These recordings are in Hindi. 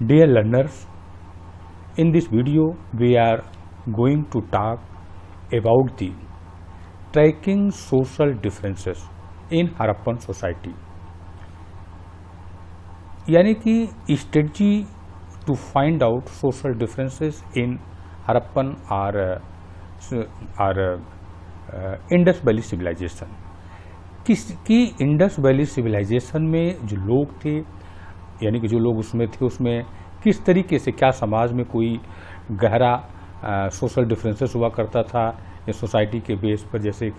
Dear learners, in this video we are going to talk about the tracking social differences in Harappan society, यानी कि strategy to find out social differences in Harappan or Indus valley civilization कि इंडस वैली सिविलाइजेशन में जो लोग थे, यानी कि जो लोग उसमें थे, उसमें किस तरीके से क्या समाज में कोई गहरा सोशल डिफरेंसेस हुआ करता था या सोसाइटी के बेस पर, जैसे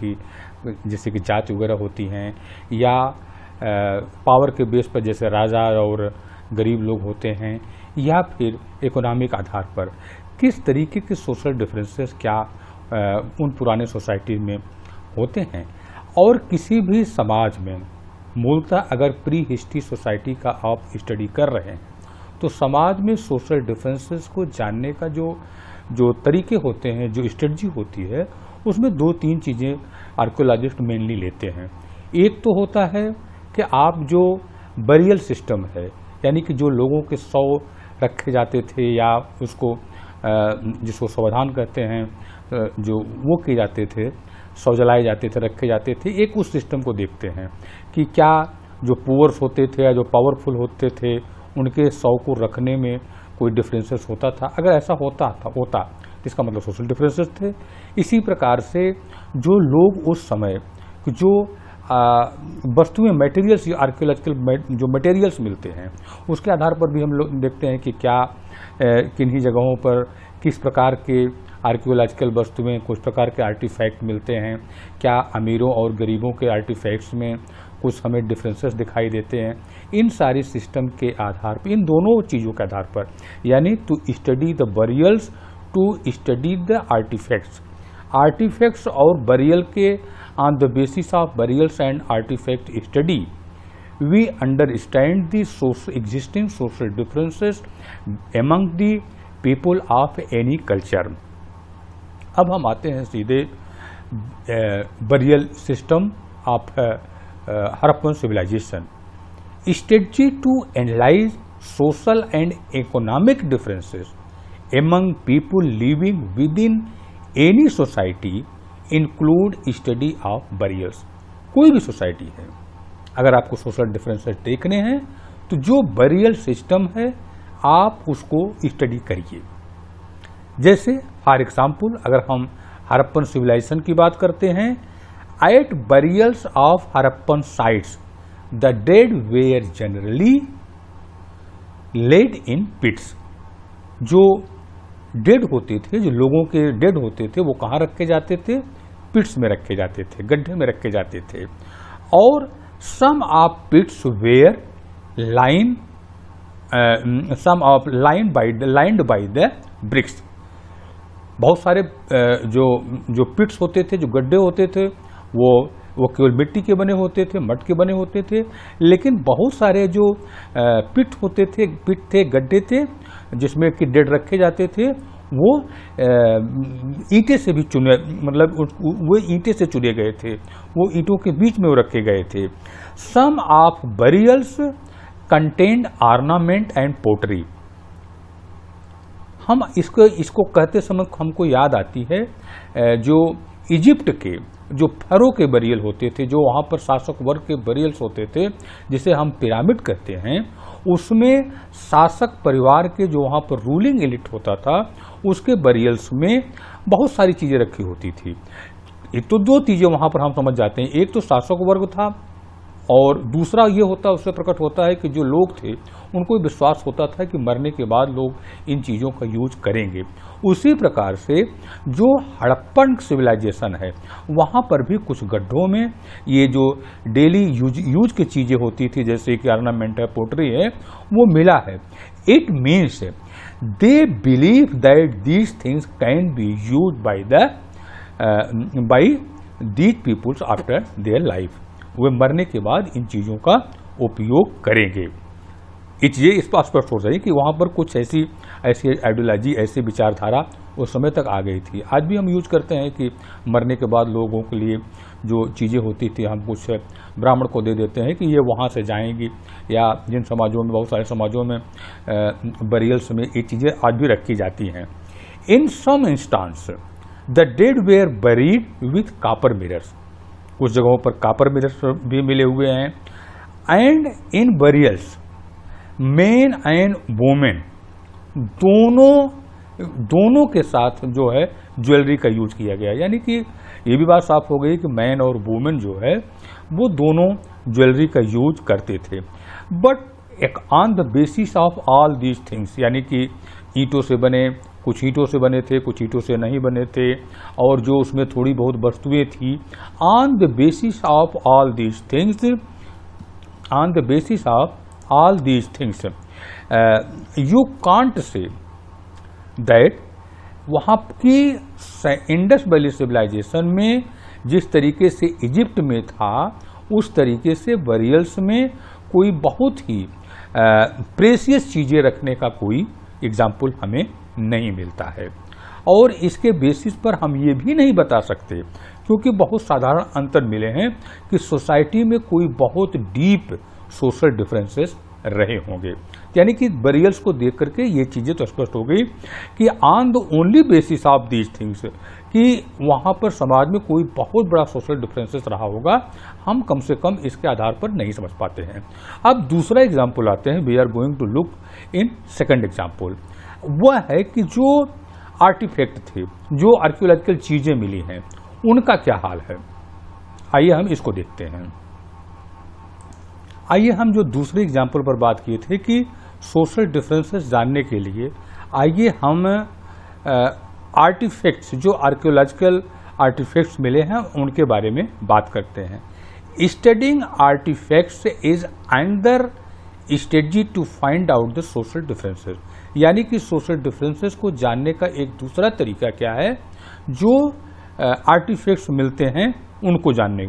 कि जाति वगैरह होती हैं, या पावर के बेस पर जैसे राजा और गरीब लोग होते हैं, या फिर इकोनॉमिक आधार पर किस तरीके के सोशल डिफरेंसेस क्या उन पुराने सोसाइटी में होते हैं। और किसी भी समाज में मूलतः अगर प्री हिस्ट्री सोसाइटी का आप स्टडी कर रहे हैं तो समाज में सोशल डिफरेंसेस को जानने का जो तरीके होते हैं, जो स्ट्रेटजी होती है, उसमें दो तीन चीज़ें आर्कियोलॉजिस्ट मेनली लेते हैं। एक तो होता है कि आप जो बरियल सिस्टम है, यानी कि जो लोगों के शव रखे जाते थे या उसको जिसको समाधान कहते हैं, जो वो किए जाते थे, शव जलाए जाते थे, रखे जाते थे, एक उस सिस्टम को देखते हैं कि क्या जो पुअर्स होते थे या जो पावरफुल होते थे उनके शव को रखने में कोई डिफरेंसेस होता था। अगर ऐसा होता तो इसका मतलब सोशल डिफरेंसेस थे। इसी प्रकार से जो लोग उस समय जो वस्तुएं, मटेरियल्स, आर्कियोलॉजिकल जो मटेरियल्स मिलते हैं, उसके आधार पर भी हम लोग देखते हैं कि क्या किन्हीं जगहों पर किस प्रकार के आर्कियोलॉजिकल वस्तुएं, कुछ प्रकार के आर्टिफैक्ट मिलते हैं, क्या अमीरों और गरीबों के आर्टिफैक्ट्स में कुछ हमें डिफरेंसेस दिखाई देते हैं। इन सारी सिस्टम के आधार पर, इन दोनों चीज़ों के आधार पर, यानी to study the burials, to study the artefacts और बरियल के on the basis of burials and artifact study, we understand the existing social differences among the people of any culture. अब हम आते हैं सीधे burial system of Harappan civilization. Strategy to analyse social and economic differences among people living within any society include study of burials. कोई भी सोसाइटी है, अगर आपको सोशल डिफरेंसेस देखने हैं तो जो बरियल सिस्टम है आप उसको स्टडी करिए। जैसे फॉर एग्जाम्पल अगर हम हड़प्पन सिविलाइजेशन की बात करते हैं, at burials of Harappan sites the dead were generally laid in pits. जो डेड होते थे, जो लोगों के डेड होते थे, वो कहाँ रखे जाते थे? पिट्स में रखे जाते थे, गड्ढे में रखे जाते थे। और some of pits were lined by the bricks. बहुत सारे जो पिट्स होते थे, जो गड्ढे होते थे, वो केवल मिट्टी के बने होते थे, मड के बने होते थे। लेकिन बहुत सारे जो पिट थे, गड्ढे थे, जिसमें कि डेड रखे जाते थे, वो ईंटे से भी चुने, मतलब वो ईंटे से चुने गए थे, वो ईंटों के बीच में वो रखे गए थे। Some of burials contained ornament and pottery. हम इसको कहते समय हमको याद आती है जो इजिप्ट के जो फरो के बरियल होते थे, जो वहाँ पर शासक वर्ग के बरियल्स होते थे, जिसे हम पिरामिड कहते हैं, उसमें शासक परिवार के जो वहाँ पर रूलिंग एलिट होता था, उसके बरियल्स में बहुत सारी चीज़ें रखी होती थी। एक तो दो चीज़ें वहाँ पर हम समझ जाते हैं, एक तो शासक वर्ग था और दूसरा ये होता, उससे प्रकट होता है कि जो लोग थे उनको विश्वास होता था कि मरने के बाद लोग इन चीज़ों का यूज करेंगे। उसी प्रकार से जो हड़प्पन सिविलाइजेशन है, वहाँ पर भी कुछ गड्ढों में ये जो डेली यूज की चीज़ें होती थी, जैसे कि ऑर्नामेंट है, पोटरी है, वो मिला है। It means they believe that these things can be use by these peoples after their life. वे मरने के बाद इन चीज़ों का उपयोग करेंगे। ये चीज़ें स्पष्ट हो रही कि वहाँ पर कुछ ऐसी आइडियोलॉजी, ऐसी विचारधारा उस समय तक आ गई थी। आज भी हम यूज करते हैं कि मरने के बाद लोगों के लिए जो चीज़ें होती थी हम कुछ ब्राह्मण को दे देते हैं कि ये वहाँ से जाएंगी, या जिन समाजों में, बहुत सारे समाजों में बरियल्स में ये चीज़ें आज भी रखी जाती हैं। In some instance the dead were buried with copper mirrors, कुछ जगहों पर कॉपर मिरर्स भी मिले हुए हैं। And in burials men and women दोनों के साथ जो है ज्वेलरी का यूज किया गया, यानी कि ये भी बात साफ हो गई कि मैन और वुमेन जो है वो दोनों ज्वेलरी का यूज करते थे। बट एक on the basis of all these things, यानी कि ईंटों से बने, कुछ ईंटों से बने थे, कुछ ईंटों से नहीं बने थे, और जो उसमें थोड़ी बहुत वस्तुएं थी, on the basis of all these things, on the basis of all these things you can't say that वहाँ की इंडस वैली सिविलाइजेशन में जिस तरीके से इजिप्ट में था, उस तरीके से बरियल्स में कोई बहुत ही प्रेशियस चीज़ें रखने का कोई एग्जाम्पल हमें नहीं मिलता है। और इसके बेसिस पर हम ये भी नहीं बता सकते, क्योंकि बहुत साधारण अंतर मिले हैं कि सोसाइटी में कोई बहुत डीप सोशल डिफरेंसेस रहे होंगे। यानी कि बरियल्स को देख करके ये चीज़ें तो स्पष्ट हो गई कि on the only basis of these things कि वहाँ पर समाज में कोई बहुत बड़ा सोशल डिफरेंसेस रहा होगा, हम कम से कम इसके आधार पर नहीं समझ पाते हैं। अब दूसरा एग्जाम्पल आते हैं, we are going to look in second example. वह है कि जो आर्टिफैक्ट थे, जो आर्कियोलॉजिकल चीज़ें मिली हैं, उनका क्या हाल है। आइए हम इसको देखते हैं। आइए हम जो दूसरे एग्जाम्पल पर बात किए थे कि सोशल डिफरेंसेस जानने के लिए आइए हम आर्टिफैक्ट्स, जो आर्कियोलॉजिकल आर्टिफैक्ट्स मिले हैं, उनके बारे में बात करते हैं। Studying artefacts is another strategy to find out the social differences, यानी कि सोशल डिफरेंसेस को जानने का एक दूसरा तरीका क्या है, जो आर्टिफैक्ट्स मिलते हैं उनको जानने।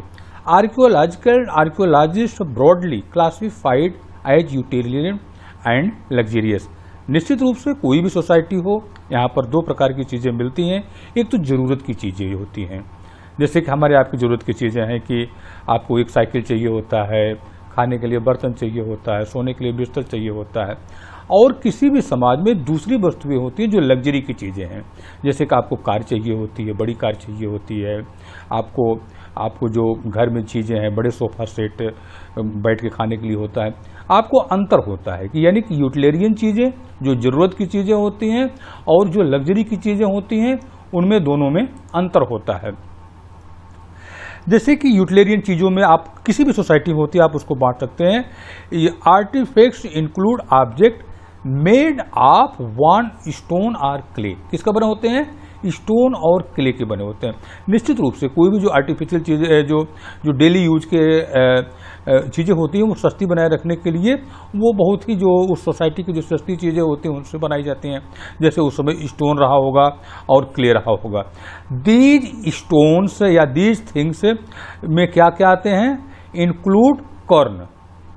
Archaeologist broadly classified as utilitarian and luxurious. निश्चित रूप से कोई भी सोसाइटी हो, यहाँ पर दो प्रकार की चीज़ें मिलती हैं। एक तो ज़रूरत की चीज़ें होती हैं, जैसे कि हमारे आपकी ज़रूरत की चीज़ें हैं कि आपको एक साइकिल चाहिए होता है, खाने के लिए बर्तन चाहिए होता है, सोने के लिए बिस्तर चाहिए होता है। और किसी भी समाज में दूसरी वस्तुएं होती हैं जो लग्जरी की चीज़ें हैं, जैसे कि आपको कार चाहिए होती है, बड़ी कार चाहिए होती है, आपको जो घर में चीज़ें हैं, बड़े सोफा सेट बैठ के खाने के लिए होता है। आपको अंतर होता है कि यानी कि यूटिलिटेरियन चीज़ें जो ज़रूरत की चीज़ें होती हैं और जो लग्जरी की चीज़ें होती हैं, उनमें दोनों में अंतर होता है। जैसे कि यूटिलिटेरियन चीज़ों में आप किसी भी सोसाइटी में होती है, आप उसको बांट सकते हैं। ये artefacts include object made of one stone और क्ले। किसका बने होते हैं? स्टोन और क्ले के बने होते हैं। निश्चित रूप से कोई भी जो आर्टिफिशियल चीज़ें जो डेली यूज के चीज़ें होती हैं, वो सस्ती बनाए रखने के लिए वो बहुत ही जो उस सोसाइटी की जो सस्ती चीज़ें होती हैं उनसे बनाई जाती हैं। जैसे उस समय स्टोन रहा होगा और क्ले रहा होगा। दीज स्टोन्स या दीज थिंग्स में क्या क्या आते हैं? इंक्लूड कॉर्न,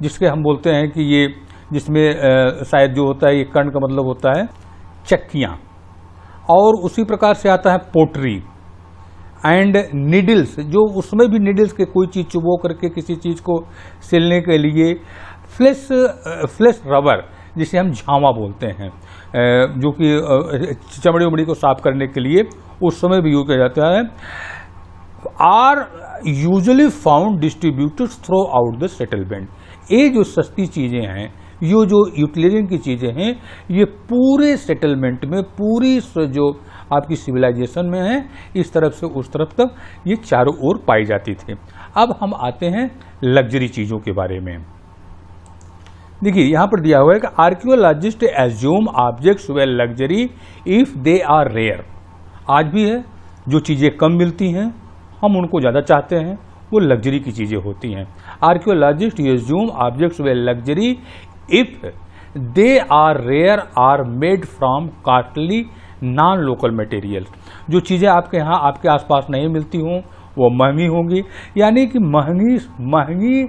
जिसके हम बोलते हैं कि ये जिसमें शायद जो होता है ये कर्ण का मतलब होता है चक्कियाँ, और उसी प्रकार से आता है पोट्री एंड नीडल्स, जो उसमें भी नीडल्स के कोई चीज़ चुबो करके किसी चीज़ को सिलने के लिए, फ्लैश रबर जिसे हम झावा बोलते हैं, जो कि चमड़ी उमड़ी को साफ करने के लिए उस समय भी यूज किया जाता है, are usually found distributed throughout the settlement. ये जो सस्ती चीज़ें हैं, ये जो यूटिलिटेरियन की चीज़ें हैं, ये पूरे सेटलमेंट में, पूरी जो आपकी सिविलाइजेशन में है, इस तरफ से उस तरफ तक ये चारों ओर पाई जाती थी। अब हम आते हैं लग्जरी चीज़ों के बारे में। देखिए यहाँ पर दिया हुआ है कि archaeologist assume objects were luxury if they are rare. आज भी है, जो चीज़ें कम मिलती हैं हम उनको ज़्यादा चाहते हैं, वो लग्जरी की चीज़ें होती हैं। Archaeologist assume objects were luxury if they are rare or made from costly non local material. जो चीज़ें आपके यहाँ आपके आसपास नहीं मिलती हों वो महंगी होंगी, यानी कि महंगी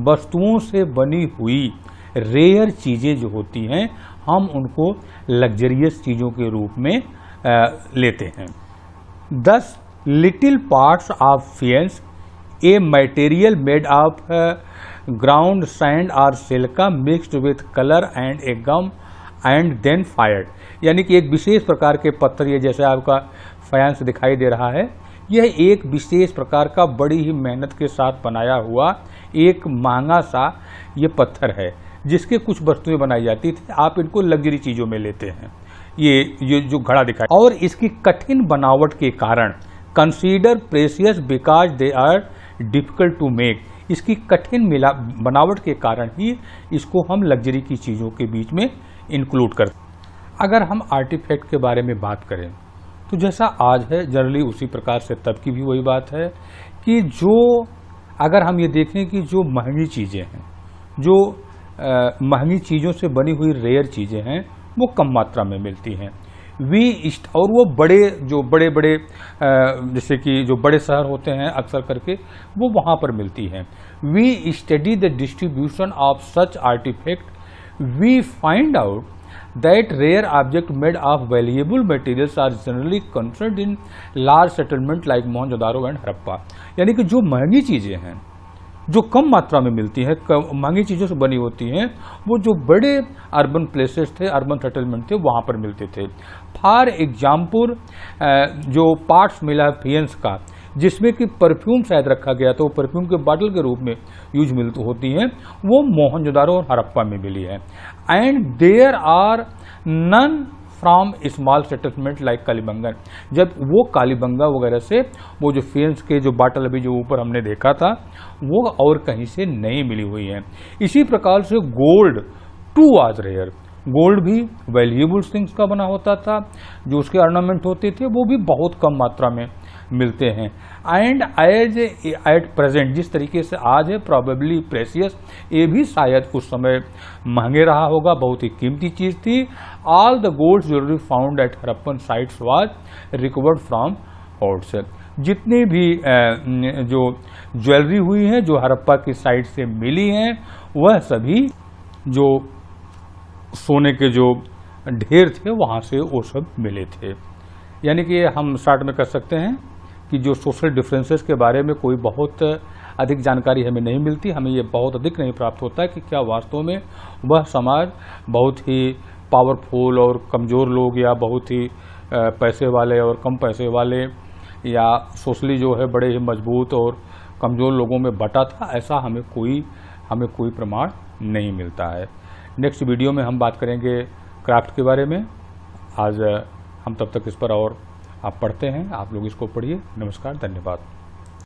वस्तुओं से बनी हुई रेयर चीज़ें जो होती हैं हम उनको लग्जरियस चीज़ों के रूप में लेते हैं। 10 little parts of faience, a material made of ground sand और silica mixed with colour and a gum and then fired. यानी कि एक विशेष प्रकार के पत्थर, ये जैसे आपका फायंस दिखाई दे रहा है, यह एक विशेष प्रकार का बड़ी ही मेहनत के साथ बनाया हुआ एक महंगा सा ये पत्थर है जिसके कुछ वस्तुएं बनाई जाती थी। आप इनको लग्जरी चीज़ों में लेते हैं। ये जो घड़ा दिखाई, और इसकी कठिन बनावट के कारण consider precious because they are difficult to make. इसकी कठिन बनावट के कारण ही इसको हम लग्जरी की चीज़ों के बीच में इंक्लूड करते हैं। अगर हम आर्टिफैक्ट के बारे में बात करें तो जैसा आज है जनरली उसी प्रकार से तब की भी वही बात है कि जो अगर हम ये देखें कि जो महंगी चीज़ें हैं, जो महंगी चीज़ों से बनी हुई रेयर चीज़ें हैं वो कम मात्रा में मिलती हैं। और वो बड़े बड़े जैसे कि जो बड़े शहर होते हैं अक्सर करके वो वहाँ पर मिलती हैं। We study the distribution of such artefact, we find out that rare object made of valuable materials are generally considered in large settlement like Mohenjodaro and Harappa. यानी कि जो महंगी चीज़ें हैं जो कम मात्रा में मिलती हैं, महंगी चीज़ों से बनी होती हैं, वो जो बड़े अर्बन प्लेसेस थे, अर्बन सेटलमेंट थे, वहाँ पर मिलते थे। फॉर एग्जाम्पल जो पार्ट्स मिला है फेयंस का जिसमें कि परफ्यूम शायद रखा गया था, वो परफ्यूम के बॉटल के रूप में यूज होती हैं, वो मोहनजोदारो और हड़प्पा में मिली है। And there are none from small settlement like Kalibanga. जब वो कालीबंगा वगैरह से वो जो फेयंस के जो बॉटल अभी जो ऊपर हमने देखा था वो और कहीं से नहीं मिली हुई है। इसी प्रकार से gold too was rare, gold भी वैल्यूएबल थिंग्स का बना होता था, जो उसके ऑर्नामेंट होते थे वो भी बहुत कम मात्रा में मिलते हैं। एंड एज एट प्रेजेंट, जिस तरीके से आज है, प्रॉबेबली प्रेशियस, ये भी शायद उस समय महंगे रहा होगा, बहुत ही कीमती चीज़ थी। All the gold jewellery found at Harappan sites was recovered from hoards. जितनी भी जो ज्वेलरी हुई है जो हड़प्पा की साइट से मिली हैं वह सभी जो सोने के जो ढेर थे वहाँ से वो सब मिले थे। यानी कि हम स्टार्ट में कर सकते हैं कि जो सोशल डिफरेंसेस के बारे में कोई बहुत अधिक जानकारी हमें नहीं मिलती, हमें ये बहुत अधिक नहीं प्राप्त होता है कि क्या वास्तव में वह समाज बहुत ही पावरफुल और कमज़ोर लोग या बहुत ही पैसे वाले और कम पैसे वाले या सोशली जो है बड़े ही मजबूत और कमज़ोर लोगों में बटा था, ऐसा हमें कोई प्रमाण नहीं मिलता है। नेक्स्ट वीडियो में हम बात करेंगे क्राफ्ट के बारे में। आज हम तब तक इस पर और आप पढ़ते हैं, आप लोग इसको पढ़िए। नमस्कार, धन्यवाद।